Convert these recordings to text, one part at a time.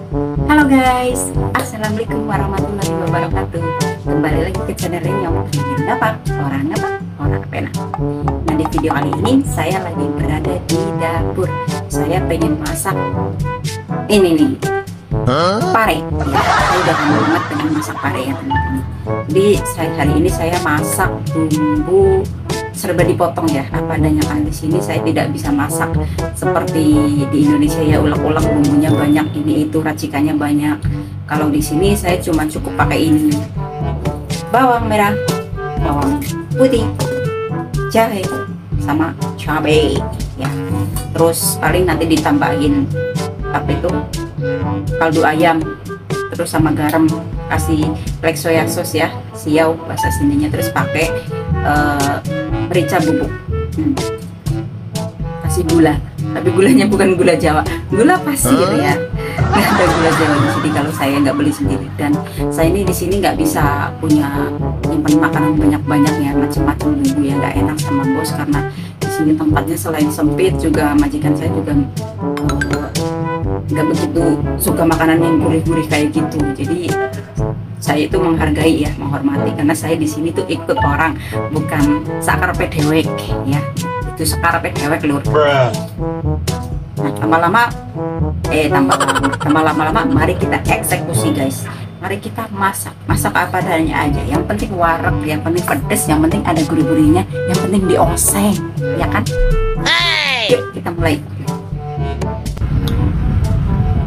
Halo guys, Assalamualaikum warahmatullahi wabarakatuh. Kembali lagi ke channelnya orang pena. Nah, di video kali ini saya lagi berada di dapur. Saya pengen masak ini nih, pare. Ya, saya udah lama banget pengen masak pare ya teman-teman. Jadi hari ini saya masak bumbu serba dipotong ya, apa adanya. Kan di sini saya tidak bisa masak seperti di Indonesia ya, ulek-ulek bumbunya banyak, ini itu racikannya banyak. Kalau di sini saya cuma cukup pakai ini: bawang merah, bawang putih, jahe, sama cabai ya. Terus paling nanti ditambahin apa itu, kaldu ayam, terus sama garam, kasih black soya sauce ya, siau bahasa sininya. Terus pakai merica bubuk, kasih gula, tapi gulanya bukan gula Jawa, gula pasir ya. Nggak ada gula Jawa di sini kalau saya nggak beli sendiri. Dan saya ini di sini nggak bisa punya nyimpen makanan banyak-banyak ya, macam-macam bumbu ya, nggak enak sama bos. Karena di sini tempatnya selain sempit, juga majikan saya juga nggak begitu suka makanan yang gurih-gurih kayak gitu. Jadi saya itu menghargai ya, menghormati, karena saya di sini tuh ikut orang, bukan sakarpe dewek ya. Itu sakarpe dewek lur. Nah, lama-lama mari kita eksekusi guys. Mari kita masak apa adanya aja. Yang penting warak, yang penting pedes, yang penting ada gurih-gurihnya, yang penting dioseng ya kan. Yuk kita mulai.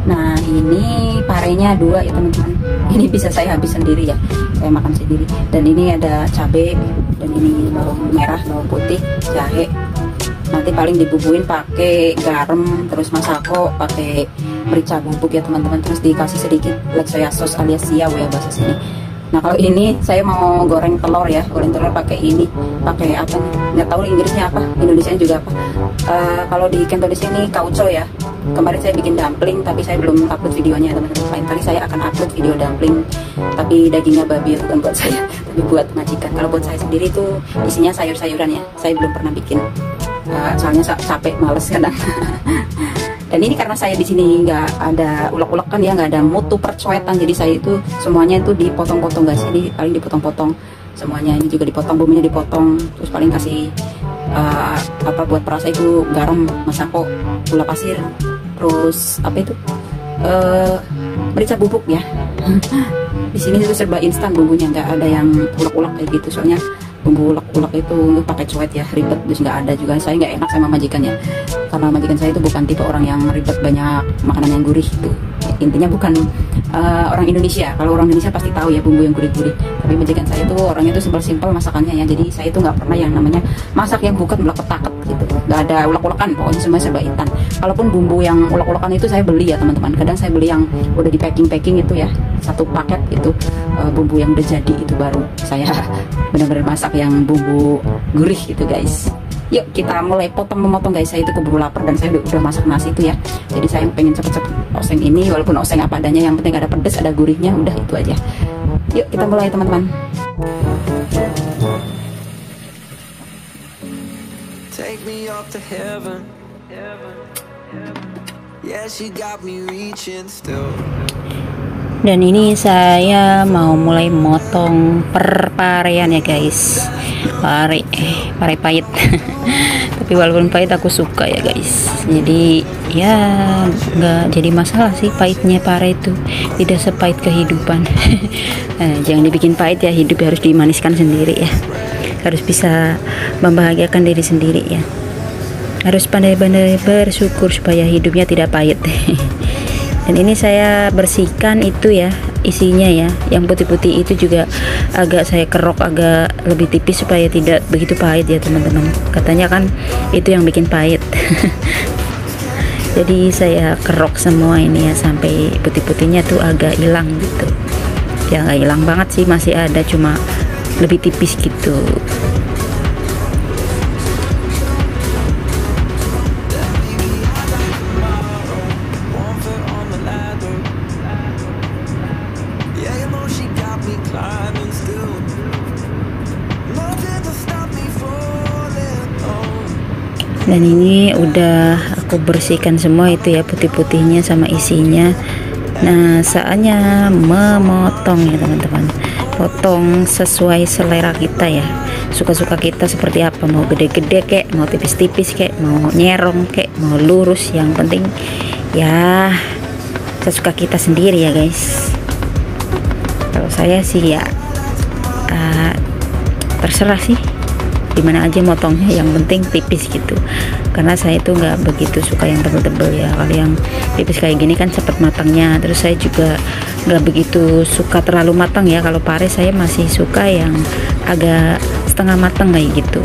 Nah, ini parenya 2 ya teman-teman. Ini bisa saya habis sendiri ya, saya makan sendiri. Dan ini ada cabai, dan ini bawang merah, bawang putih, jahe. Nanti paling dibubuin pakai garam, terus masako pakai merica bubuk ya teman-teman. Terus dikasih sedikit black soya sauce alias siau ya bahasa sini. Nah, kalau ini saya mau goreng telur ya, goreng telur pakai ini, pakai apa nih? Nggak tahu Inggrisnya apa, Indonesia juga apa. Kalau di Cantonese ini kauco ya. Kemarin saya bikin dumpling, tapi saya belum upload videonya teman-teman. Lain kali saya akan upload video dumpling, tapi dagingnya babi, bukan buat saya, tapi buat majikan. Kalau buat saya sendiri itu isinya sayur-sayuran ya. Saya belum pernah bikin, soalnya capek, males kadang. Dan ini karena saya di sini nggak ada ulek-ulekan ya, nggak ada mutu percuetan, jadi saya itu semuanya itu dipotong-potong guys. Jadi paling dipotong-potong semuanya, ini juga dipotong, bumbunya dipotong. Terus paling kasih apa buat perasa itu garam, masako, gula pasir, terus apa itu merica bubuk ya. Di sini itu serba instan bumbunya, nggak ada yang ulek-ulek kayak gitu. Soalnya bumbu ulek-ulek itu pakai cuet ya, ribet, terus nggak ada juga. Saya nggak enak sama majikan ya, karena majikan saya itu bukan tipe orang yang ribet banyak makanan yang gurih itu. Intinya bukan orang Indonesia. Kalau orang Indonesia pasti tahu ya bumbu yang gurih-gurih, tapi majikan saya itu orangnya itu simpel-simpel masakannya ya. Jadi saya itu nggak pernah yang namanya masak yang bukan ulek-petaket gitu, nggak ada ulek-ulekan, pokoknya semua serba instan. Kalaupun bumbu yang ulek-ulekan itu saya beli ya teman-teman. Kadang saya beli yang udah di packing itu ya, 1 paket itu bumbu yang udah jadi, itu baru saya benar-benar masak yang bumbu gurih gitu guys. Yuk kita mulai memotong guys. Saya itu keburu lapar dan saya udah masak nasi itu ya. Jadi saya pengen cepet-cepet oseng ini, walaupun oseng apa adanya, yang penting ada pedes, ada gurihnya, udah itu aja. Yuk kita mulai teman-teman. Take me up to heaven. Yeah, she got me reaching still. Dan ini saya mau mulai motong perparean ya guys. Pare pahit. Tapi walaupun pahit aku suka ya guys. Jadi ya nggak jadi masalah sih pahitnya pare itu. Tidak sepahit kehidupan. Jangan dibikin pahit ya, hidup harus dimaniskan sendiri ya. Harus bisa membahagiakan diri sendiri ya. Harus pandai-pandai bersyukur supaya hidupnya tidak pahit. Dan ini saya bersihkan itu ya, isinya ya, yang putih-putih itu juga agak saya kerok agak lebih tipis supaya tidak begitu pahit ya teman-teman. Katanya kan itu yang bikin pahit. Jadi saya kerok semua ini ya, sampai putih-putihnya tuh agak hilang gitu. Ya nggak hilang banget sih, masih ada, cuma lebih tipis gitu. Dan ini udah aku bersihkan semua itu ya, putih-putihnya sama isinya. Nah, saatnya memotong ya teman-teman. Potong sesuai selera kita ya. Suka-suka kita seperti apa, mau gede-gede kek, mau tipis-tipis kek, mau nyerong kek, mau lurus, yang penting ya sesuka kita sendiri ya guys. Kalau saya sih ya terserah sih dimana aja motongnya, yang penting tipis gitu, karena saya itu nggak begitu suka yang tebel-tebel ya. Kalau yang tipis kayak gini kan cepet matangnya, terus saya juga nggak begitu suka terlalu matang ya. Kalau pare saya masih suka yang agak setengah matang kayak gitu.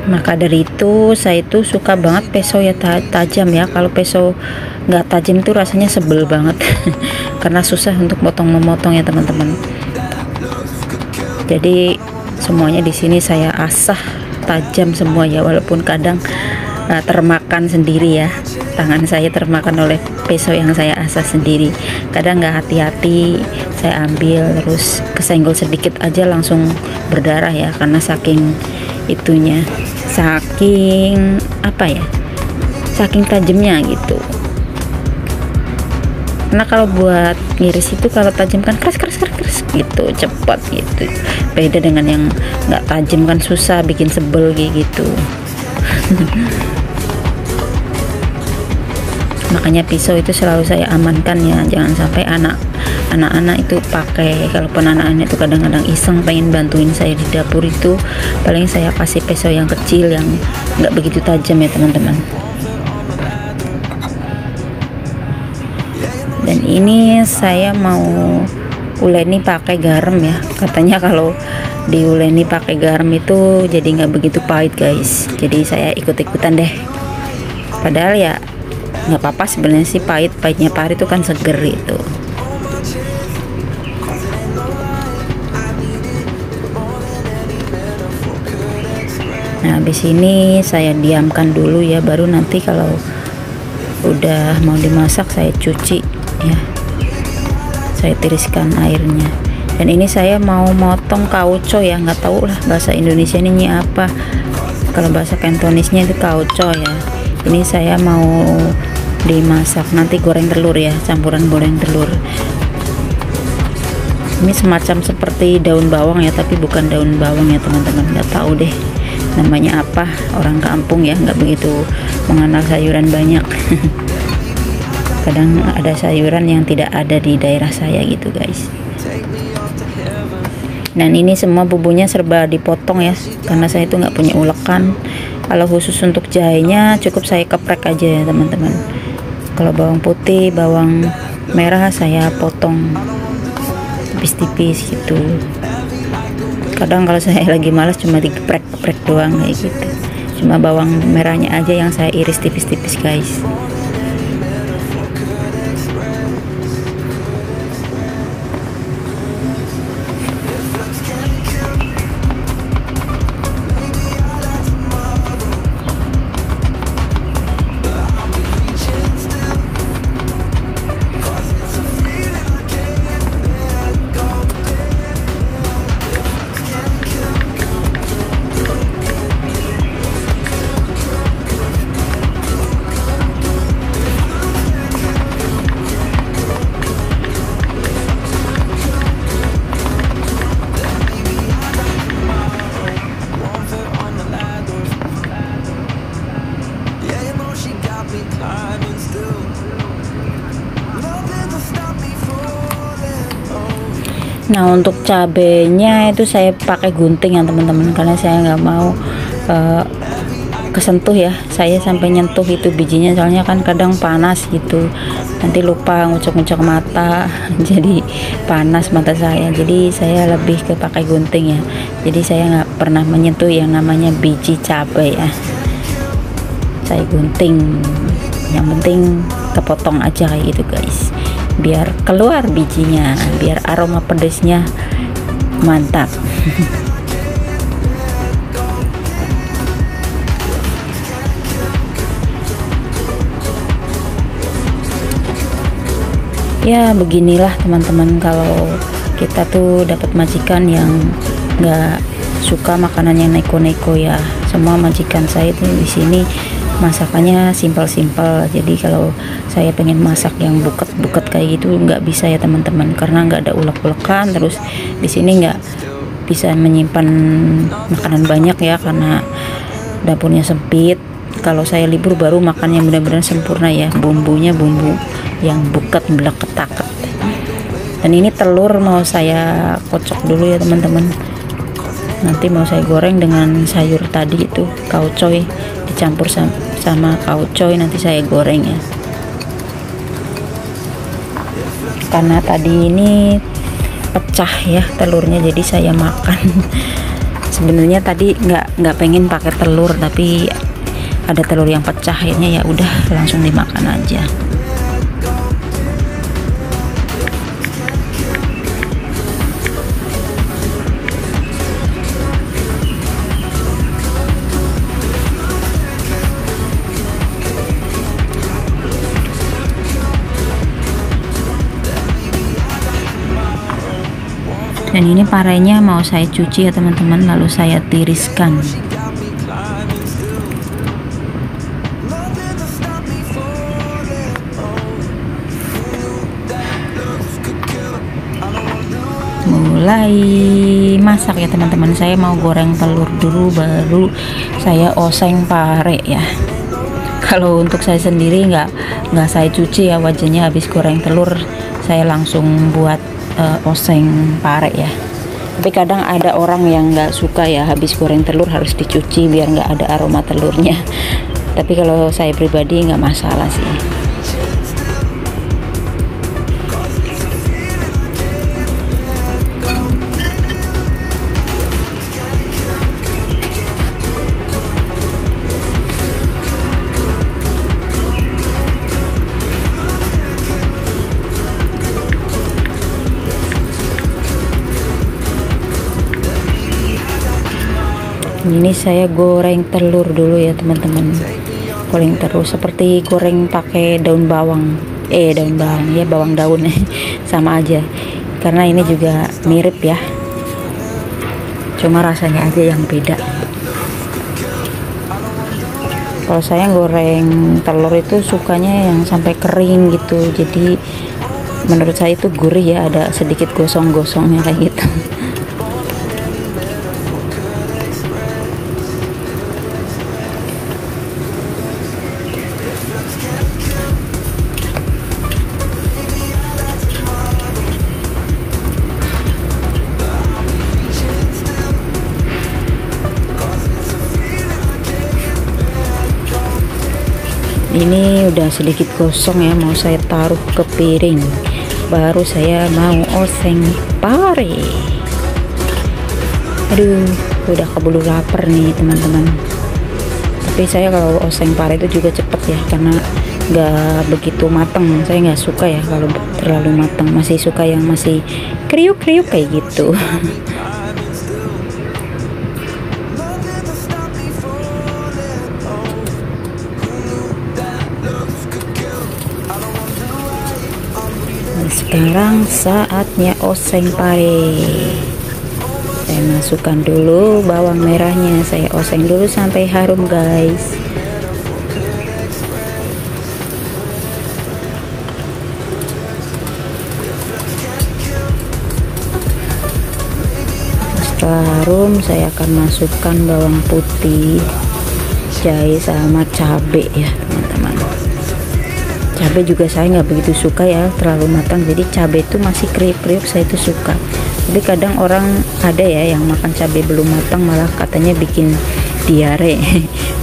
Maka dari itu saya itu suka banget pisau ya tajam ya. Kalau pisau nggak tajam itu rasanya sebel banget karena susah untuk memotong ya teman-teman. Jadi semuanya di sini saya asah tajam semua ya, walaupun kadang termakan sendiri ya, tangan saya termakan oleh pisau yang saya asah sendiri. Kadang nggak hati-hati saya ambil, terus kesenggol sedikit aja langsung berdarah ya, karena saking itunya, saking apa ya, saking tajamnya gitu. Karena kalau buat ngiris itu kalau tajam kan keras gitu, cepat gitu. Beda dengan yang nggak tajam kan susah, bikin sebel gitu. Makanya pisau itu selalu saya amankan ya, jangan sampai anak-anak itu pakai. Kalaupun anak-anak itu kadang-kadang iseng pengen bantuin saya di dapur, itu paling saya kasih pisau yang kecil yang nggak begitu tajam ya teman-teman. Dan ini saya mau uleni pakai garam ya, katanya kalau diuleni pakai garam itu jadi nggak begitu pahit guys. Jadi saya ikut-ikutan deh, padahal ya nggak apa-apa sebenarnya sih, pahitnya pari itu kan seger itu. Nah habis ini saya diamkan dulu ya, baru nanti kalau udah mau dimasak saya cuci ya, saya tiriskan airnya. Dan ini saya mau motong kauco ya, nggak tahu lah bahasa Indonesia ini apa, kalau bahasa Kantonisnya itu kauco ya. Ini saya mau dimasak nanti goreng telur ya, campuran goreng telur. Ini semacam seperti daun bawang ya, tapi bukan daun bawang ya teman-teman, nggak tahu deh namanya apa, orang kampung ya nggak begitu mengenal sayuran banyak. Kadang ada sayuran yang tidak ada di daerah saya gitu guys. Dan ini semua bumbunya serba dipotong ya, karena saya itu nggak punya ulekan. Kalau khusus untuk jahenya cukup saya keprek aja ya teman-teman. Kalau bawang putih, bawang merah saya potong tipis-tipis gitu. Kadang kalau saya lagi malas cuma digeprek-geprek doang kayak gitu. Cuma bawang merahnya aja yang saya iris tipis-tipis guys. Nah untuk cabenya itu saya pakai gunting ya teman-teman, karena saya nggak mau kesentuh ya, saya sampai nyentuh itu bijinya, soalnya kan kadang panas gitu, nanti lupa ngucek-ngucek mata jadi panas mata saya. Jadi saya lebih ke pakai gunting ya, jadi saya nggak pernah menyentuh yang namanya biji cabai ya, saya gunting, yang penting kepotong aja kayak gitu guys, biar keluar bijinya, biar aroma pedesnya mantap. Ya beginilah teman-teman, kalau kita tuh dapat majikan yang nggak suka makanan yang neko-neko ya. Semua majikan saya tuh di sini masakannya simpel-simpel, jadi kalau saya pengen masak yang buket-buket kayak gitu nggak bisa ya teman-teman, karena nggak ada ulek-ulekan. Terus di sini nggak bisa menyimpan makanan banyak ya, karena dapurnya sempit. Kalau saya libur baru makan yang benar-benar sempurna ya, bumbunya bumbu yang buket beleket-taket. Dan ini telur mau saya kocok dulu ya teman-teman, nanti mau saya goreng dengan sayur tadi itu kaucoy, dicampur sama kaucoy, nanti saya goreng ya. Karena tadi ini pecah ya telurnya, jadi saya makan. Sebenarnya tadi nggak pengen pakai telur, tapi ada telur yang pecah, akhirnya ya udah langsung dimakan aja. Dan ini parenya mau saya cuci ya teman-teman, lalu saya tiriskan. Mulai masak ya teman-teman, saya mau goreng telur dulu baru saya oseng pare ya. Kalau untuk saya sendiri nggak saya cuci ya wajahnya, habis goreng telur saya langsung buat oseng pare ya. Tapi kadang ada orang yang nggak suka ya, habis goreng telur harus dicuci biar nggak ada aroma telurnya. Tapi kalau saya pribadi nggak masalah sih. Ini saya goreng telur dulu ya teman-teman, goreng telur seperti goreng pakai daun bawang, ya, bawang daun. Sama aja, karena ini juga mirip ya, cuma rasanya aja yang beda. Kalau saya goreng telur itu sukanya yang sampai kering gitu, jadi menurut saya itu gurih ya, ada sedikit gosong-gosongnya kayak gitu. Ini udah sedikit gosong ya, mau saya taruh ke piring, baru saya mau oseng pare. Aduh, udah keburu lapar nih teman-teman. Tapi saya kalau oseng pare itu juga cepet ya, karena nggak begitu matang. Saya nggak suka ya kalau terlalu matang, masih suka yang masih kriuk-kriuk kayak gitu. Sekarang saatnya oseng pare. Saya masukkan dulu bawang merahnya, saya oseng dulu sampai harum guys. Setelah harum, saya akan masukkan bawang putih, jahe sama cabai ya teman-teman. Cabai juga saya nggak begitu suka ya terlalu matang, jadi cabai itu masih kriuk-kriuk saya itu suka. Tapi kadang orang ada ya yang makan cabai belum matang malah katanya bikin diare.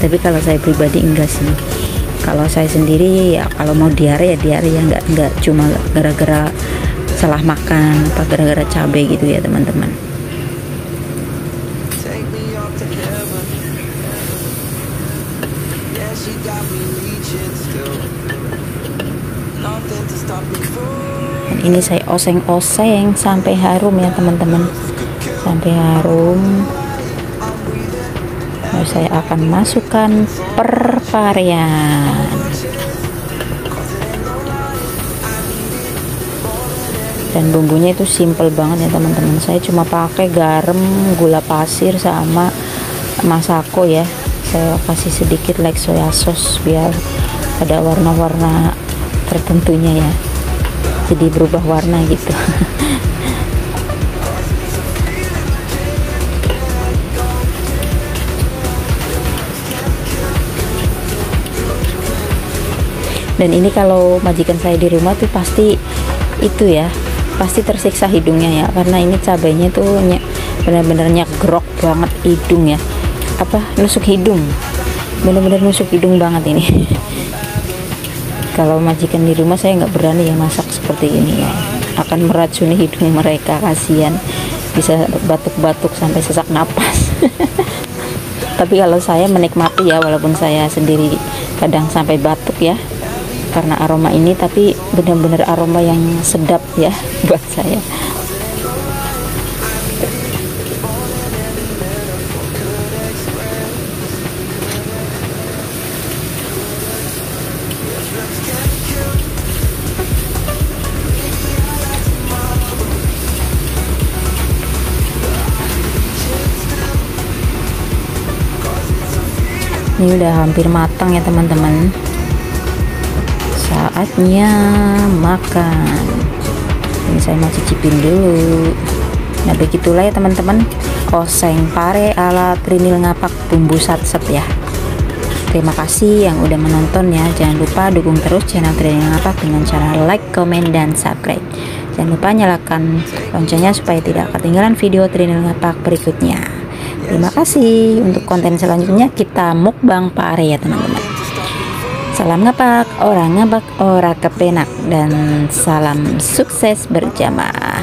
Tapi kalau saya pribadi enggak sih. Kalau saya sendiri ya kalau mau diare ya diare ya, nggak cuma gara-gara salah makan apa gara-gara cabai gitu ya teman-teman. Dan ini saya oseng-oseng sampai harum ya teman-teman, sampai harum. Lalu saya akan masukkan perparean. Dan bumbunya itu simple banget ya teman-teman. Saya cuma pakai garam, gula pasir sama masako ya. Saya kasih sedikit like soya sauce biar ada warna-warna tertentunya ya, jadi berubah warna gitu. Dan ini kalau majikan saya di rumah tuh pasti itu ya, pasti tersiksa hidungnya ya, karena ini cabainya tuh benar-benar nyegrok banget hidung ya, apa nusuk hidung, benar-benar nusuk hidung banget ini. Kalau majikan di rumah saya nggak berani ya masak seperti ini ya, akan meracuni hidung mereka, kasihan, bisa batuk-batuk sampai sesak napas. Tapi kalau saya menikmati ya, walaupun saya sendiri kadang sampai batuk ya karena aroma ini, tapi benar-benar aroma yang sedap ya buat saya. Ini udah hampir matang ya teman-teman, saatnya makan. Ini saya mau cicipin dulu. Nah begitulah ya teman-teman, oseng pare ala Trinil Ngapak bumbu satset ya. Terima kasih yang udah menonton ya. Jangan lupa dukung terus channel Trinil Ngapak dengan cara like, comment, dan subscribe. Jangan lupa nyalakan loncengnya supaya tidak ketinggalan video Trinil Ngapak berikutnya. Terima kasih. Untuk konten selanjutnya kita mukbang pare ya teman-teman. Salam ngapak, orang ngabak, ora kepenak, dan salam sukses berjamaah.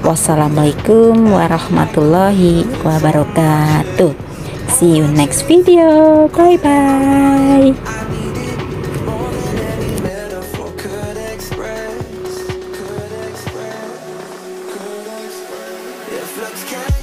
Wassalamualaikum warahmatullahi wabarakatuh. See you next video. Bye bye. If looks can